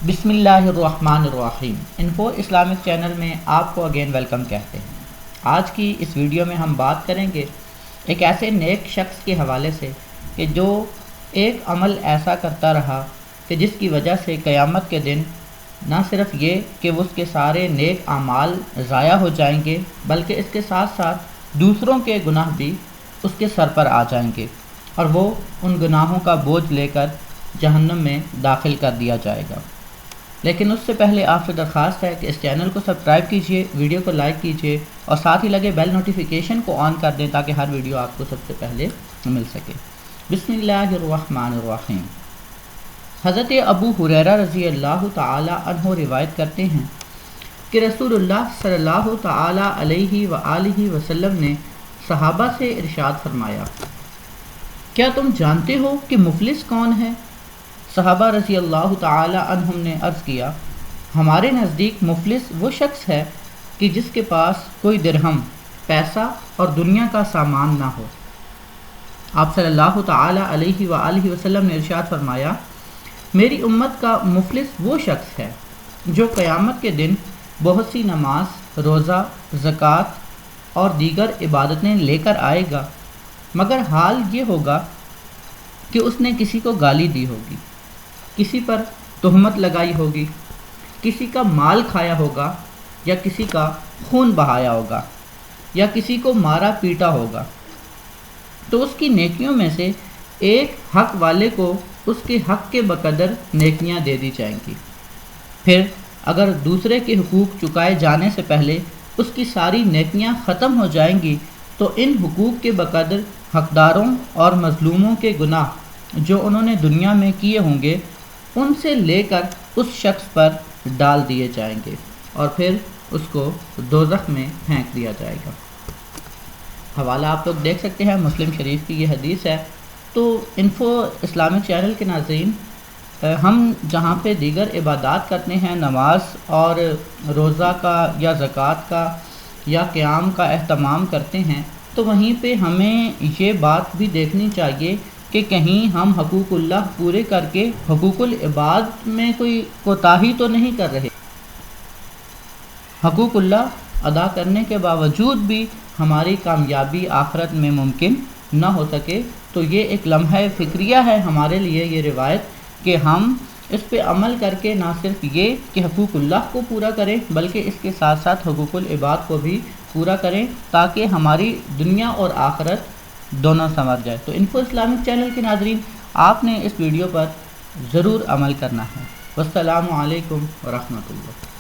بسم اللہ الرحمن الرحیم۔ انفو اسلامک چینل میں آپ کو اگین ویلکم کہتے ہیں۔ آج کی اس ویڈیو میں ہم بات کریں گے ایک ایسے نیک شخص کے حوالے سے کہ جو ایک عمل ایسا کرتا رہا کہ جس کی وجہ سے قیامت کے دن نہ صرف یہ کہ اس کے سارے نیک اعمال ضائع ہو جائیں گے بلکہ اس کے ساتھ ساتھ دوسروں کے گناہ بھی اس کے سر پر آ جائیں گے اور وہ ان گناہوں کا بوجھ لے کر جہنم میں داخل کر دیا جائے گا۔ لیکن اس سے پہلے آپ سے درخواست ہے کہ اس چینل کو سبسکرائب کیجئے، ویڈیو کو لائک کیجئے اور ساتھ ہی لگے بیل نوٹیفیکیشن کو آن کر دیں تاکہ ہر ویڈیو آپ کو سب سے پہلے مل سکے۔ بسم اللہ الرحمن الرحیم۔ حضرت ابو ہریرہ رضی اللہ تعالی عنہ روایت کرتے ہیں کہ رسول اللہ صلی اللہ تعالی علیہ وآلہ وسلم نے صحابہ سے ارشاد فرمایا، کیا تم جانتے ہو کہ مفلس کون ہے؟ صحابہ رضی اللہ تعالی عنہم نے عرض کیا، ہمارے نزدیک مفلس وہ شخص ہے کہ جس کے پاس کوئی درہم، پیسہ اور دنیا کا سامان نہ ہو۔ آپ صلی اللہ تعالی علیہ وآلہ وسلم نے ارشاد فرمایا، میری امت کا مفلس وہ شخص ہے جو قیامت کے دن بہت سی نماز، روزہ، زکوٰۃ اور دیگر عبادتیں لے کر آئے گا، مگر حال یہ ہوگا کہ اس نے کسی کو گالی دی ہوگی، کسی پر تہمت لگائی ہوگی، کسی کا مال کھایا ہوگا یا کسی کا خون بہایا ہوگا یا کسی کو مارا پیٹا ہوگا، تو اس کی نیکیوں میں سے ایک حق والے کو اس کے حق کے بقدر نیکیاں دے دی جائیں گی۔ پھر اگر دوسرے کے حقوق چکائے جانے سے پہلے اس کی ساری نیکیاں ختم ہو جائیں گی تو ان حقوق کے بقدر حقداروں اور مظلوموں کے گناہ جو انہوں نے دنیا میں کیے ہوں گے ان سے لے کر اس شخص پر ڈال دیے جائیں گے اور پھر اس کو دوزخ میں پھینک دیا جائے گا۔ حوالہ آپ لوگ دیکھ سکتے ہیں، مسلم شریف کی یہ حدیث ہے۔ تو انفو اسلامک چینل کے ناظرین، ہم جہاں پہ دیگر عبادات کرتے ہیں، نماز اور روزہ کا یا زکوٰۃ کا یا قیام کا اہتمام کرتے ہیں، تو وہیں پہ ہمیں یہ بات بھی دیکھنی چاہیے کہ کہیں ہم حقوق اللہ پورے کر کے حقوق العباد میں کوئی کوتاہی تو نہیں کر رہے۔ حقوق اللہ ادا کرنے کے باوجود بھی ہماری کامیابی آخرت میں ممکن نہ ہو سکے، تو یہ ایک لمحہ فکریہ ہے ہمارے لیے یہ روایت کہ ہم اس پہ عمل کر کے نہ صرف یہ کہ حقوق اللہ کو پورا کریں بلکہ اس کے ساتھ ساتھ حقوق العباد کو بھی پورا کریں تاکہ ہماری دنیا اور آخرت دونوں سنور جائے۔ تو انفو اسلامک چینل کے ناظرین، آپ نے اس ویڈیو پر ضرور عمل کرنا ہے۔ والسلام علیکم ورحمۃ اللہ۔